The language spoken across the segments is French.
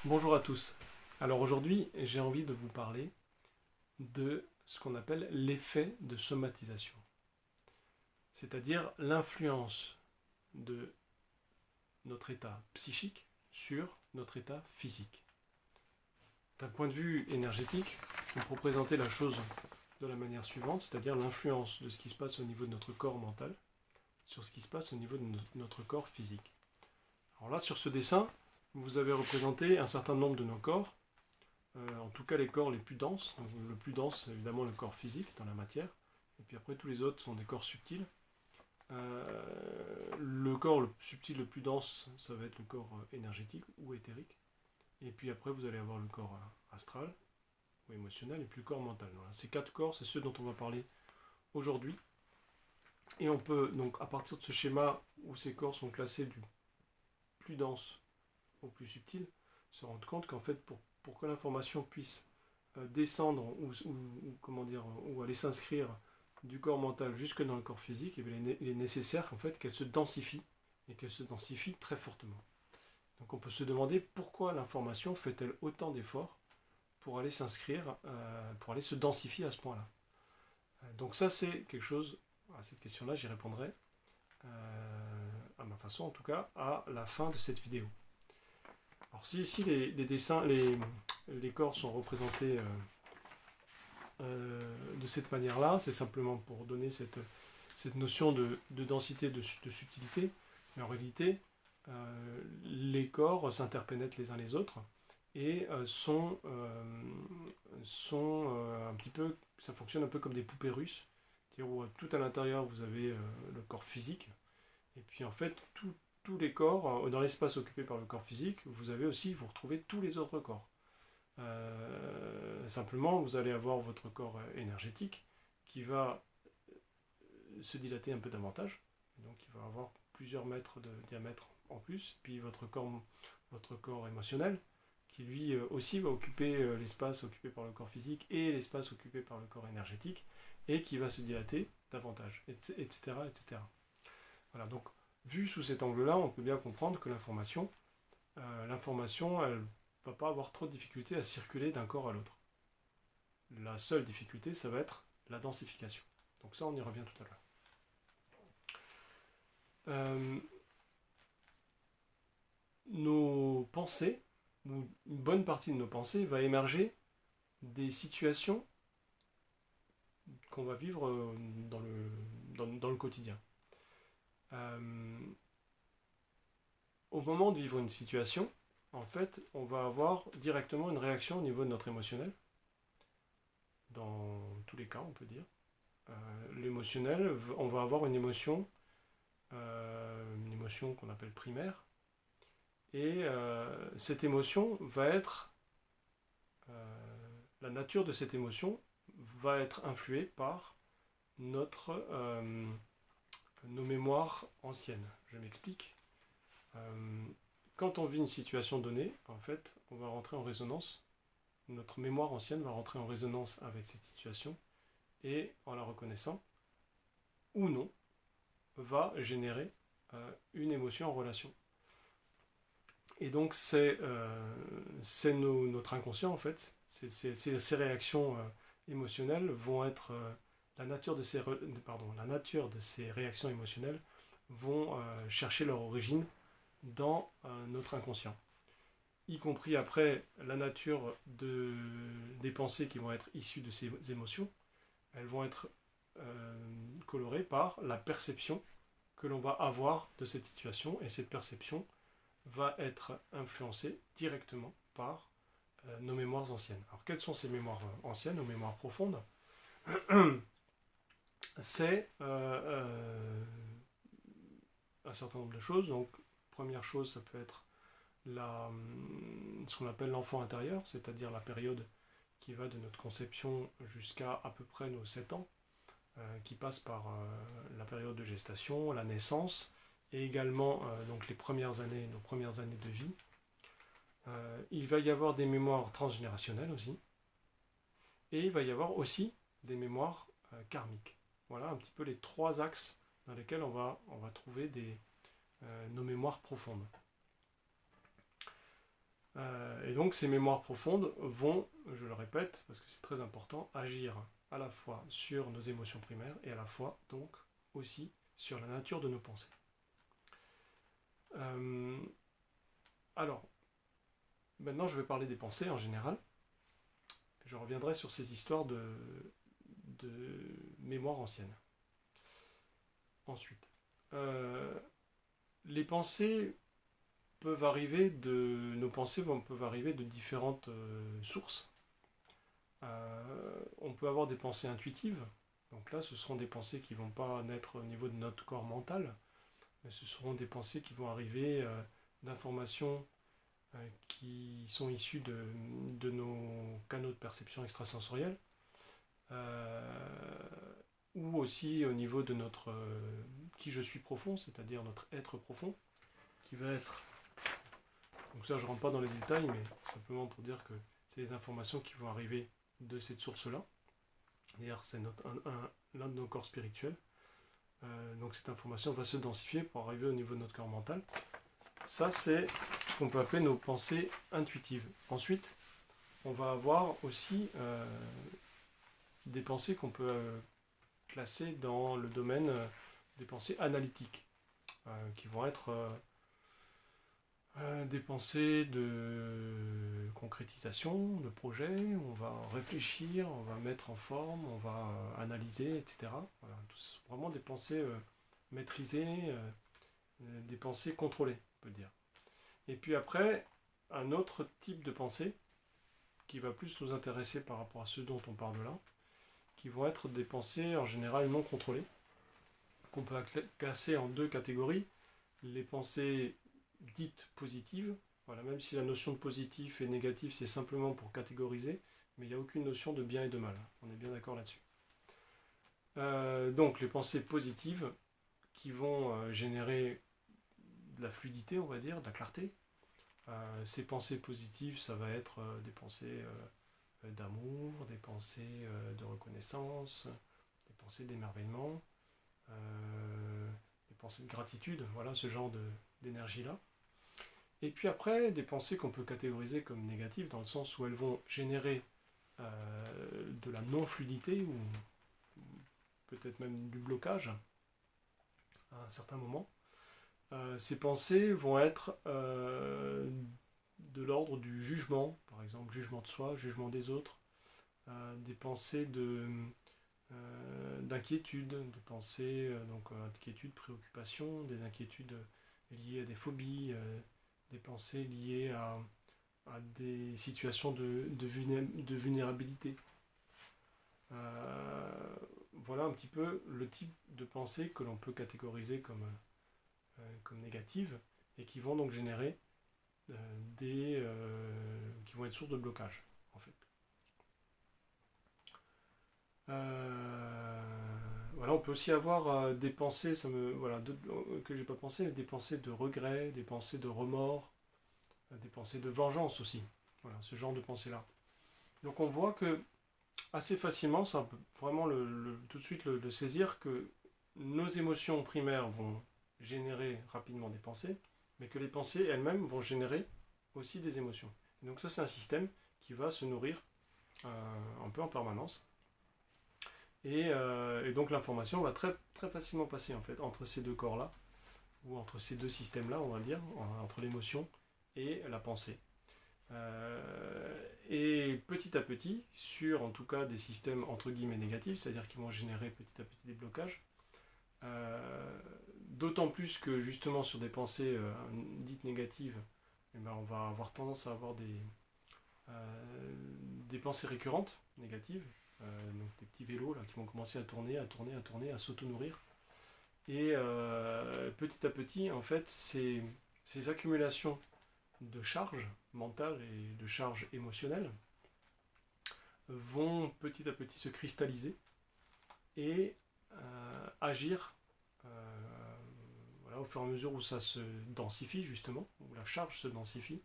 Bonjour à tous. Alors aujourd'hui, j'ai envie de vous parler de ce qu'on appelle l'effet de somatisation, c'est-à-dire l'influence de notre état psychique sur notre état physique. D'un point de vue énergétique, on peut présenter la chose de la manière suivante, c'est-à-dire l'influence de ce qui se passe au niveau de notre corps mental sur ce qui se passe au niveau de notre corps physique. Alors là, sur ce dessin, vous avez représenté un certain nombre de nos corps, en tout cas les corps les plus denses. Donc, le plus dense, c'est évidemment le corps physique, dans la matière, et puis après tous les autres sont des corps subtils. Le corps le subtil le plus dense, ça va être le corps énergétique ou éthérique, et puis après vous allez avoir le corps astral ou émotionnel, et puis le corps mental. Voilà. Ces quatre corps, c'est ceux dont on va parler aujourd'hui, et on peut donc à partir de ce schéma où ces corps sont classés du plus dense au plus subtil, se rendre compte qu'en fait pour que l'information puisse descendre comment dire, ou aller s'inscrire du corps mental jusque dans le corps physique, et il est nécessaire en fait qu'elle se densifie, et qu'elle se densifie très fortement. Donc on peut se demander pourquoi l'information fait-elle autant d'efforts pour aller s'inscrire, pour aller se densifier à ce point-là. Donc ça c'est quelque chose, à cette question-là j'y répondrai, à ma façon en tout cas, à la fin de cette vidéo. Alors si ici les dessins, les corps sont représentés de cette manière-là, c'est simplement pour donner cette notion de densité, de subtilité, mais en réalité, les corps s'interpénètrent les uns les autres et sont un petit peu, ça fonctionne un peu comme des poupées russes, c'est-à-dire où tout à l'intérieur vous avez le corps physique, et puis en fait tous les corps, dans l'espace occupé par le corps physique, vous retrouvez tous les autres corps. Simplement, vous allez avoir votre corps énergétique qui va se dilater un peu davantage, donc il va avoir plusieurs mètres de diamètre en plus, puis votre corps émotionnel qui lui aussi va occuper l'espace occupé par le corps physique et l'espace occupé par le corps énergétique, et qui va se dilater davantage, etc. etc. Voilà, donc vu sous cet angle-là, on peut bien comprendre que l'information, elle ne va pas avoir trop de difficultés à circuler d'un corps à l'autre. La seule difficulté, ça va être la densification. Donc ça, on y revient tout à l'heure. Nos pensées, ou une bonne partie de nos pensées, va émerger des situations qu'on va vivre dans le quotidien. Au moment de vivre une situation, en fait, on va avoir directement une réaction au niveau de notre émotionnel, dans tous les cas, on peut dire. L'émotionnel, on va avoir une émotion qu'on appelle primaire, et cette émotion va être, la nature de cette émotion va être influée par nos mémoires anciennes. Je m'explique. Quand on vit une situation donnée, en fait, on va rentrer en résonance. Notre mémoire ancienne va rentrer en résonance avec cette situation, et en la reconnaissant, ou non, va générer une émotion en relation. Et donc c'est notre inconscient en fait, ces réactions émotionnelles vont être, la nature de ces réactions émotionnelles vont chercher leur origine dans notre inconscient, y compris après la nature des pensées qui vont être issues de ces émotions. Elles vont être colorées par la perception que l'on va avoir de cette situation, et cette perception va être influencée directement par nos mémoires anciennes. Alors quelles sont ces mémoires anciennes, nos mémoires profondes? C'est un certain nombre de choses. Donc première chose, ça peut être ce qu'on appelle l'enfant intérieur, c'est-à-dire la période qui va de notre conception jusqu'à à peu près nos 7 ans, qui passe par la période de gestation, la naissance, et également donc nos premières années de vie. Il va y avoir des mémoires transgénérationnelles aussi, et il va y avoir aussi des mémoires karmiques. Voilà un petit peu les trois axes dans lesquels on va trouver nos mémoires profondes. Et donc ces mémoires profondes vont, je le répète, parce que c'est très important, agir à la fois sur nos émotions primaires et à la fois donc aussi sur la nature de nos pensées. Alors, maintenant je vais parler des pensées en général. Je reviendrai sur ces histoires de mémoire ancienne. Ensuite, les pensées peuvent arriver nos pensées peuvent arriver de différentes sources. On peut avoir des pensées intuitives. Donc là, ce seront des pensées qui ne vont pas naître au niveau de notre corps mental, mais ce seront des pensées qui vont arriver d'informations qui sont issues de nos canaux de perception extrasensorielle, ou aussi au niveau de notre qui je suis profond, c'est-à-dire notre être profond, qui va être... Donc ça, je ne rentre pas dans les détails, mais simplement pour dire que c'est les informations qui vont arriver de cette source-là. D'ailleurs, c'est l'un de nos corps spirituels. Donc cette information va se densifier pour arriver au niveau de notre corps mental. Ça, c'est ce qu'on peut appeler nos pensées intuitives. Ensuite, on va avoir aussi des pensées qu'on peut classer dans le domaine des pensées analytiques, qui vont être des pensées de concrétisation, de projet. On va réfléchir, on va mettre en forme, on va analyser, etc. Voilà, vraiment des pensées maîtrisées, des pensées contrôlées, on peut dire. Et puis après, un autre type de pensée qui va plus nous intéresser par rapport à ce dont on parle là, qui vont être des pensées en général non contrôlées, qu'on peut classer en deux catégories. Les pensées dites positives, voilà, même si la notion de positif et négatif c'est simplement pour catégoriser, mais il n'y a aucune notion de bien et de mal, on est bien d'accord là-dessus. Donc les pensées positives qui vont générer de la fluidité, on va dire, de la clarté. Ces pensées positives, ça va être des pensées d'amour, des pensées de reconnaissance, des pensées d'émerveillement, des pensées de gratitude, voilà ce genre d'énergie-là. Et puis après, des pensées qu'on peut catégoriser comme négatives, dans le sens où elles vont générer de la non-fluidité, ou peut-être même du blocage, à un certain moment. Ces pensées vont être de l'ordre du jugement, par exemple, jugement de soi, jugement des autres, des pensées d'inquiétude, des pensées, inquiétude, préoccupation, des inquiétudes liées à des phobies, des pensées liées à des situations de vulnérabilité. Voilà un petit peu le type de pensée que l'on peut catégoriser comme négatives, et qui vont donc générer qui vont être source de blocage, en fait. Voilà, on peut aussi avoir des pensées, que j'ai pas pensé, mais des pensées de regret, des pensées de remords, des pensées de vengeance aussi. Voilà, ce genre de pensées-là. Donc on voit que assez facilement, ça peut vraiment tout de suite le saisir, que nos émotions primaires vont générer rapidement des pensées, mais que les pensées elles-mêmes vont générer aussi des émotions. Et donc ça, c'est un système qui va se nourrir un peu en permanence. Et donc l'information va très, très facilement passer en fait entre ces deux corps-là, ou entre ces deux systèmes-là, on va dire, entre l'émotion et la pensée. Et petit à petit, sur en tout cas des systèmes entre guillemets négatifs, c'est-à-dire qui vont générer petit à petit des blocages, d'autant plus que justement sur des pensées dites négatives, eh ben, on va avoir tendance à avoir des pensées récurrentes négatives, donc des petits vélos là, qui vont commencer à tourner, à s'auto-nourrir. Et petit à petit, en fait, ces accumulations de charges mentales et de charges émotionnelles vont petit à petit se cristalliser et agir au fur et à mesure où ça se densifie, justement, où la charge se densifie.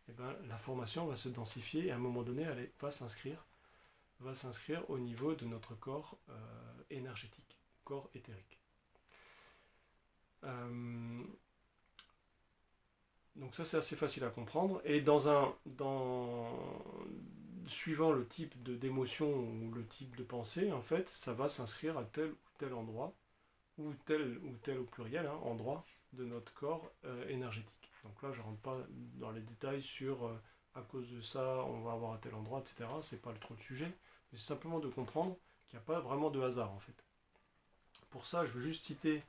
Et ben, l'information va se densifier et à un moment donné, elle va s'inscrire au niveau de notre corps énergétique, corps éthérique. Donc ça c'est assez facile à comprendre. Et suivant le type d'émotion ou le type de pensée, en fait, ça va s'inscrire à tel ou tel endroit, ou tel au pluriel, hein, endroit de notre corps énergétique. Donc là, je ne rentre pas dans les détails sur à cause de ça, on va avoir à tel endroit, etc. C'est pas trop le sujet, mais c'est simplement de comprendre qu'il n'y a pas vraiment de hasard en fait. Pour ça, je veux juste citer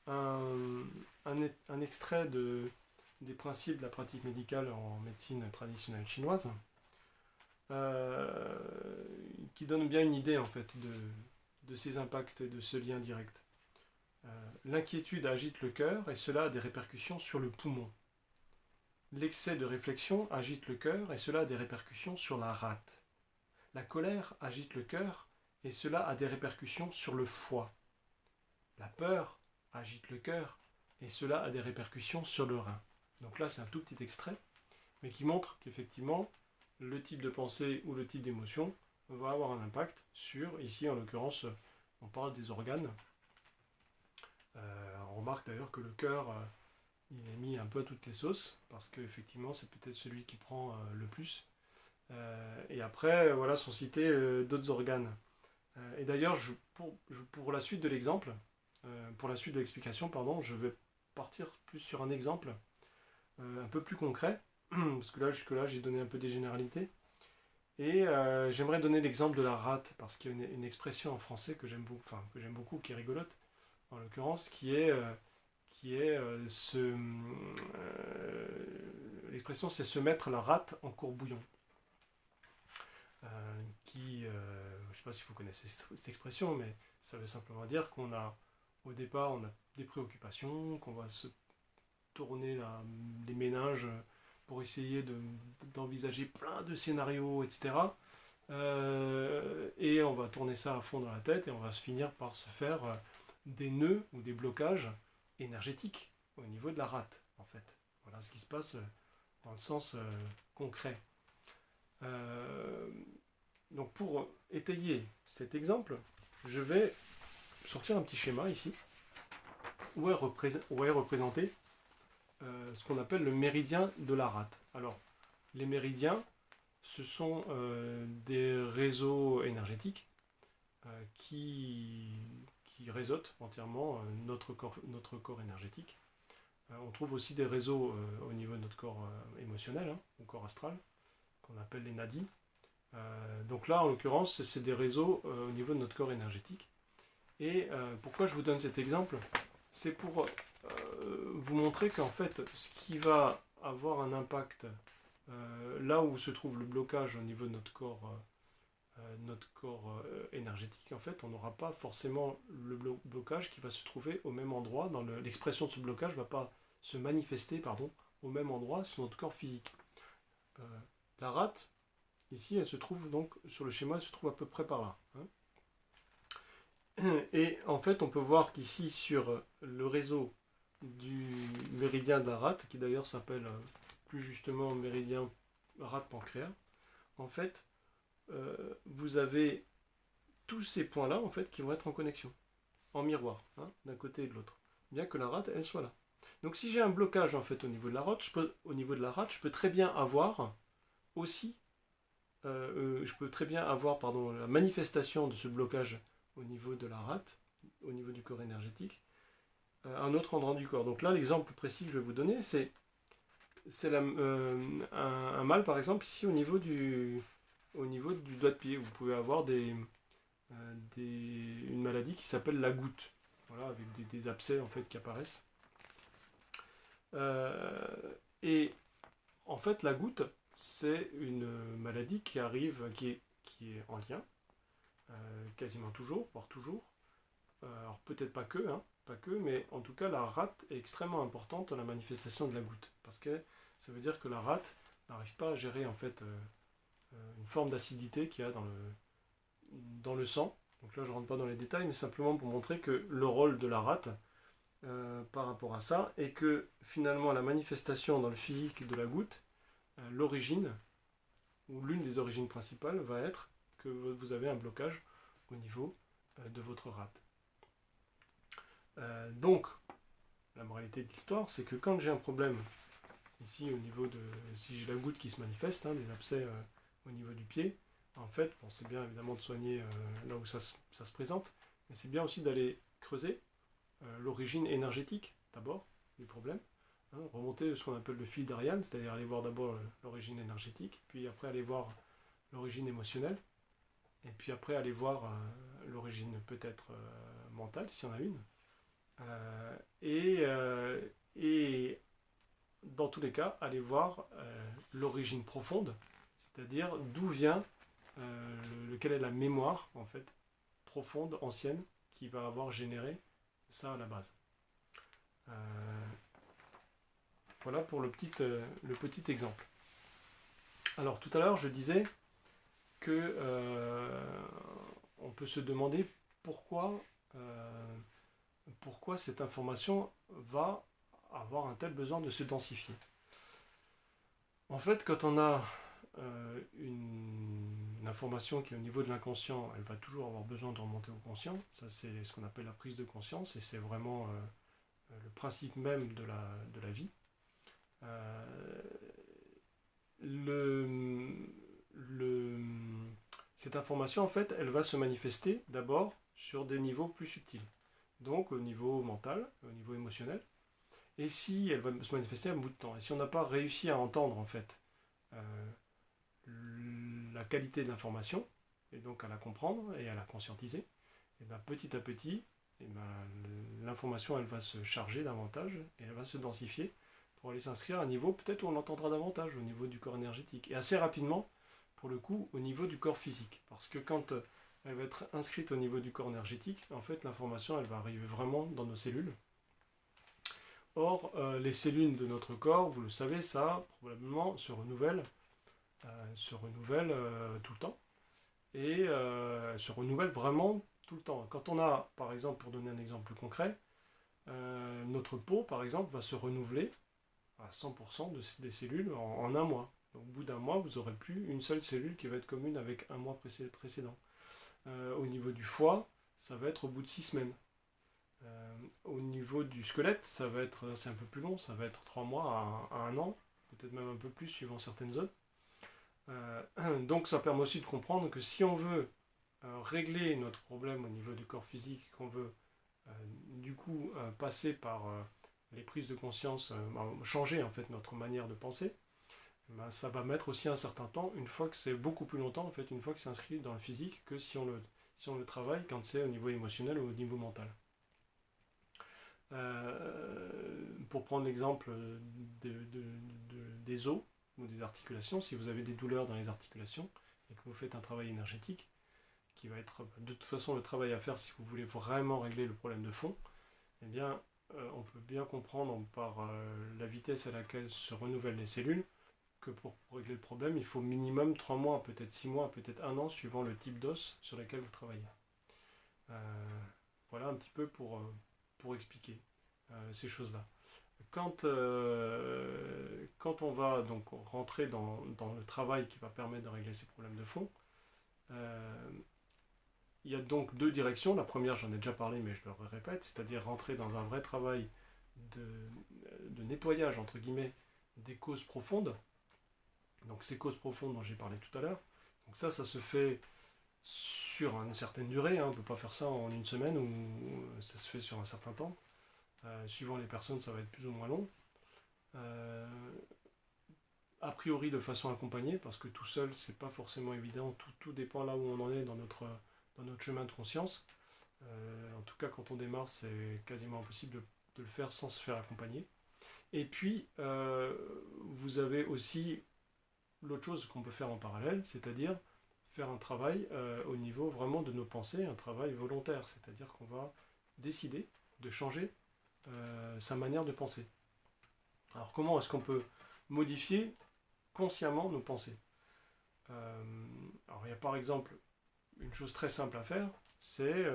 un extrait des principes de la pratique médicale en médecine traditionnelle chinoise, euh, qui donne bien une idée en fait de ces impacts et de ce lien direct. L'inquiétude agite le cœur et cela a des répercussions sur le poumon. L'excès de réflexion agite le cœur et cela a des répercussions sur la rate. La colère agite le cœur et cela a des répercussions sur le foie. La peur agite le cœur et cela a des répercussions sur le rein. Donc là, c'est un tout petit extrait, mais qui montre qu'effectivement, le type de pensée ou le type d'émotion va avoir un impact sur, ici en l'occurrence, on parle des organes. On remarque d'ailleurs que le cœur, il est mis un peu à toutes les sauces, parce qu'effectivement, c'est peut-être celui qui prend le plus. Et après, voilà, sont cités d'autres organes. Et d'ailleurs, pour la suite de l'exemple, pour la suite de l'explication, pardon, je vais partir plus sur un exemple un peu plus concret, parce que là, jusque-là, j'ai donné un peu des généralités. Et j'aimerais donner l'exemple de la rate, parce qu'il y a une expression en français que j'aime beaucoup, qui est rigolote, en l'occurrence, l'expression c'est se mettre la rate en courbouillon. Je ne sais pas si vous connaissez cette expression, mais ça veut simplement dire au départ, on a des préoccupations, qu'on va se tourner les méninges pour essayer d'envisager plein de scénarios, etc. Et on va tourner ça à fond dans la tête et on va se finir par se faire des nœuds ou des blocages énergétiques au niveau de la rate, en fait. Voilà ce qui se passe dans le sens concret. Donc pour étayer cet exemple, je vais sortir un petit schéma ici où est représenté ce qu'on appelle le méridien de la rate. Alors, les méridiens, ce sont des réseaux énergétiques qui réseautent entièrement notre corps énergétique. On trouve aussi des réseaux au niveau de notre corps émotionnel, hein, au corps astral, qu'on appelle les nadis. Donc là, en l'occurrence, c'est des réseaux au niveau de notre corps énergétique. Et pourquoi je vous donne cet exemple? C'est pour vous montrer qu'en fait, ce qui va avoir un impact là où se trouve le blocage au niveau de notre corps énergétique, en fait, on n'aura pas forcément le blocage qui va se trouver au même endroit. L'expression de ce blocage ne va pas se manifester au même endroit sur notre corps physique. La rate, ici, elle se trouve donc, sur le schéma, elle se trouve à peu près par là. Hein. Et en fait, on peut voir qu'ici, sur le réseau du méridien de la rate, qui d'ailleurs s'appelle plus justement méridien rate-pancréas, en fait, vous avez tous ces points-là en fait qui vont être en connexion, en miroir, hein, d'un côté et de l'autre, bien que la rate elle soit là. Donc si j'ai un blocage en fait au niveau de la rate, je peux très bien avoir aussi, la manifestation de ce blocage au niveau de la rate, au niveau du corps énergétique, à un autre endroit du corps. Donc là, l'exemple précis que je vais vous donner, c'est un mal par exemple ici au niveau du doigt de pied. Vous pouvez avoir une maladie qui s'appelle la goutte, voilà, avec des abcès en fait qui apparaissent. Et en fait, la goutte, c'est une maladie qui est en lien, quasiment toujours, voire toujours. Alors peut-être pas que, mais en tout cas la rate est extrêmement importante dans la manifestation de la goutte, parce que ça veut dire que la rate n'arrive pas à gérer en fait une forme d'acidité qu'il y a dans le sang. Donc là je ne rentre pas dans les détails, mais simplement pour montrer que le rôle de la rate par rapport à ça est que finalement la manifestation dans le physique de la goutte, l'origine, ou l'une des origines principales va être que vous avez un blocage au niveau de votre rate. Donc, la moralité de l'histoire, c'est que quand j'ai un problème ici au niveau de, si j'ai la goutte qui se manifeste, des abcès au niveau du pied, en fait, bon, c'est bien évidemment de soigner là où ça se présente, mais c'est bien aussi d'aller creuser l'origine énergétique d'abord du problème, remonter ce qu'on appelle le fil d'Ariane, c'est-à-dire aller voir d'abord l'origine énergétique, puis après aller voir l'origine émotionnelle, et puis après aller voir l'origine peut-être mentale, s'il y en a une, et dans tous les cas, aller voir l'origine profonde, c'est-à-dire d'où vient, quelle est la mémoire en fait profonde, ancienne, qui va avoir généré ça à la base. Voilà pour le petit exemple. Alors tout à l'heure, je disais que on peut se demander pourquoi cette information va avoir un tel besoin de se densifier. En fait, quand on a une information qui est au niveau de l'inconscient, elle va toujours avoir besoin de remonter au conscient. Ça, c'est ce qu'on appelle la prise de conscience, et c'est vraiment le principe même de la vie. Cette information, en fait, elle va se manifester d'abord sur des niveaux plus subtils. Donc au niveau mental, au niveau émotionnel. Et si elle va se manifester à un bout de temps, et si on n'a pas réussi à entendre en fait la qualité de l'information, et donc à la comprendre et à la conscientiser, et bien petit à petit, et ben, l'information elle va se charger davantage et elle va se densifier pour aller s'inscrire à un niveau peut-être où on l'entendra davantage au niveau du corps énergétique, et assez rapidement pour le coup au niveau du corps physique, parce que quand elle va être inscrite au niveau du corps énergétique, en fait l'information elle va arriver vraiment dans nos cellules. Or, les cellules de notre corps, vous le savez, ça probablement se renouvelle tout le temps, et se renouvelle vraiment tout le temps. Quand on a, par exemple, pour donner un exemple plus concret, notre peau, par exemple, va se renouveler à 100% des cellules en un mois. Donc, au bout d'un mois, vous n'aurez plus une seule cellule qui va être commune avec un mois précédent. Au niveau du foie, ça va être au bout de 6 semaines. Au niveau du squelette, c'est un peu plus long, ça va être 3 mois à 1 an, peut-être même un peu plus suivant certaines zones. Donc ça permet aussi de comprendre que si on veut régler notre problème au niveau du corps physique, qu'on veut du coup passer par les prises de conscience, changer en fait notre manière de penser, ça va mettre aussi un certain temps, une fois que c'est beaucoup plus longtemps en fait, une fois que c'est inscrit dans le physique, que si on le travaille quand c'est au niveau émotionnel ou au niveau mental. Pour prendre l'exemple des os ou des articulations, si vous avez des douleurs dans les articulations et que vous faites un travail énergétique, qui va être de toute façon le travail à faire si vous voulez vraiment régler le problème de fond, eh bien on peut bien comprendre par la vitesse à laquelle se renouvellent les cellules que pour régler le problème, il faut minimum 3 mois, peut-être 6 mois, peut-être 1 an, suivant le type d'os sur lequel vous travaillez. Voilà un petit peu pour expliquer ces choses-là. Quand on va donc rentrer dans le travail qui va permettre de régler ces problèmes de fond, il y a donc 2 directions. La première, j'en ai déjà parlé, mais je le répète, c'est-à-dire rentrer dans un vrai travail de nettoyage, entre guillemets, des causes profondes. Donc ces causes profondes dont j'ai parlé tout à l'heure. Donc ça se fait sur une certaine durée, on ne peut pas faire ça en une semaine, ou ça se fait sur un certain temps. Suivant les personnes, ça va être plus ou moins long. A priori de façon accompagnée, parce que tout seul, c'est pas forcément évident. Tout dépend là où on en est dans notre chemin de conscience. En tout cas, quand on démarre, c'est quasiment impossible de le faire sans se faire accompagner. Et puis, vous avez aussi l'autre chose qu'on peut faire en parallèle, c'est-à-dire faire un travail au niveau vraiment de nos pensées, un travail volontaire, c'est-à-dire qu'on va décider de changer sa manière de penser. Alors comment est-ce qu'on peut modifier consciemment nos pensées? Alors il y a par exemple une chose très simple à faire, c'est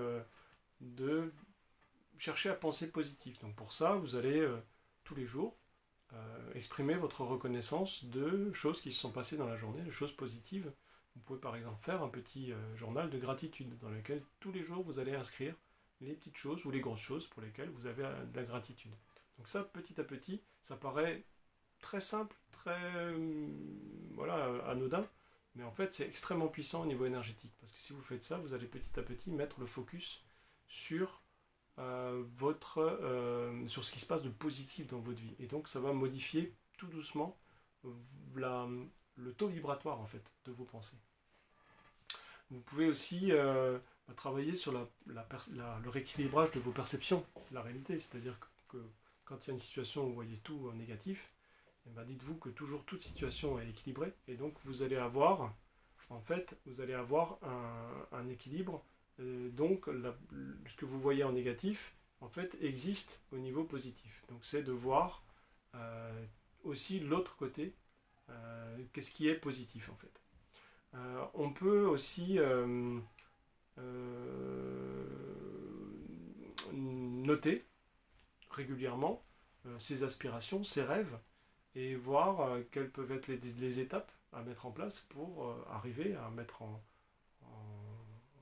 de chercher à penser positif. Donc pour ça, vous allez tous les jours exprimer votre reconnaissance de choses qui se sont passées dans la journée, de choses positives. Vous pouvez par exemple faire un petit journal de gratitude dans lequel tous les jours vous allez inscrire les petites choses ou les grosses choses pour lesquelles vous avez de la gratitude. Donc ça, petit à petit, ça paraît très simple, très voilà, anodin, mais en fait c'est extrêmement puissant au niveau énergétique, parce que si vous faites ça, vous allez petit à petit mettre le focus sur sur ce qui se passe de positif dans votre vie. Et donc ça va modifier tout doucement la, le taux vibratoire en fait de vos pensées. Vous pouvez aussi travailler sur le rééquilibrage de vos perceptions, de la réalité. C'est-à-dire que quand il y a une situation où vous voyez tout en négatif, eh ben dites-vous que toujours toute situation est équilibrée. Et donc vous allez avoir, en fait, vous allez avoir un équilibre. Donc ce que vous voyez en négatif, en fait, existe au niveau positif. Donc c'est de voir aussi l'autre côté, qu'est-ce qui est positif en fait. On peut aussi noter régulièrement ses aspirations, ses rêves, et voir quelles peuvent être les étapes à mettre en place pour arriver à mettre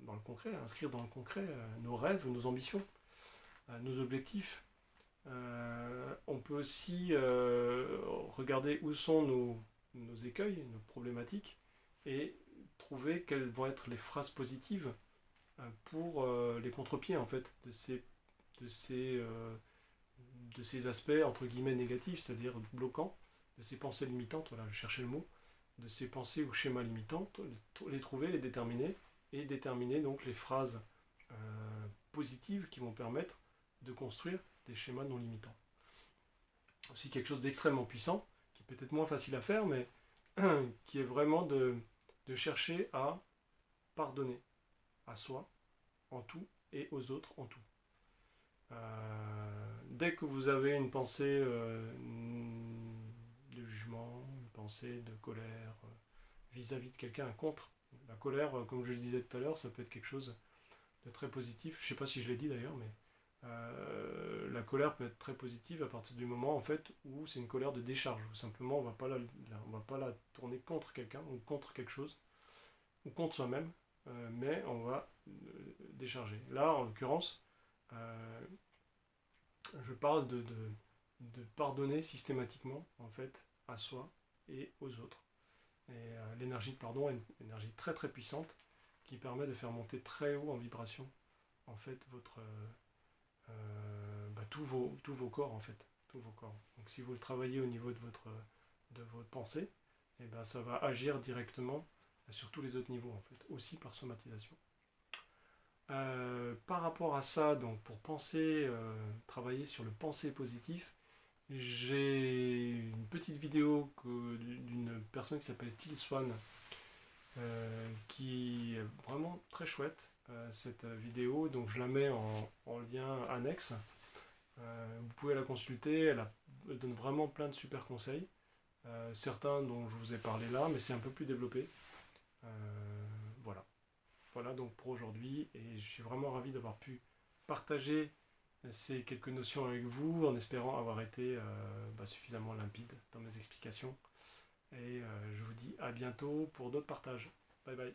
dans le concret, à inscrire dans le concret nos rêves, nos ambitions, nos objectifs. On peut aussi regarder où sont nos écueils, nos problématiques, et trouver quelles vont être les phrases positives pour les contre-pieds en fait de ces, euh, de ces aspects entre guillemets négatifs, c'est-à-dire bloquants, de ces pensées limitantes, voilà, je cherchais le mot, de ces pensées ou schémas limitantes, les trouver, les déterminer, et déterminer donc les phrases positives qui vont permettre de construire des schémas non limitants. Aussi quelque chose d'extrêmement puissant, qui est peut-être moins facile à faire, mais qui est vraiment de chercher à pardonner à soi en tout et aux autres en tout. Dès que vous avez une pensée de jugement, une pensée de colère vis-à-vis de quelqu'un, contre, la colère, comme je le disais tout à l'heure, ça peut être quelque chose de très positif. Je ne sais pas si je l'ai dit d'ailleurs, mais la colère peut être très positive à partir du moment en fait où c'est une colère de décharge. Ou simplement, on va pas la tourner contre quelqu'un ou contre quelque chose ou contre soi-même, mais on va décharger. Là, en l'occurrence, je parle de pardonner systématiquement en fait à soi et aux autres. Et l'énergie de pardon est une énergie très très puissante qui permet de faire monter très haut en vibration en fait tous vos corps en fait, tous vos corps. Donc si vous le travaillez au niveau de votre pensée, et ben ça va agir directement sur tous les autres niveaux en fait, aussi par somatisation. Par rapport à ça, donc pour travailler sur le penser positif, j'ai une petite vidéo d'une personne qui s'appelle Till Swan, qui est vraiment très chouette, cette vidéo, donc je la mets en lien annexe. Vous pouvez la consulter, elle donne vraiment plein de super conseils, certains dont je vous ai parlé là, mais c'est un peu plus développé. Voilà. Voilà donc pour aujourd'hui, et je suis vraiment ravi d'avoir pu partager ces quelques notions avec vous, en espérant avoir été suffisamment limpide dans mes explications. Et je vous dis à bientôt pour d'autres partages. Bye bye.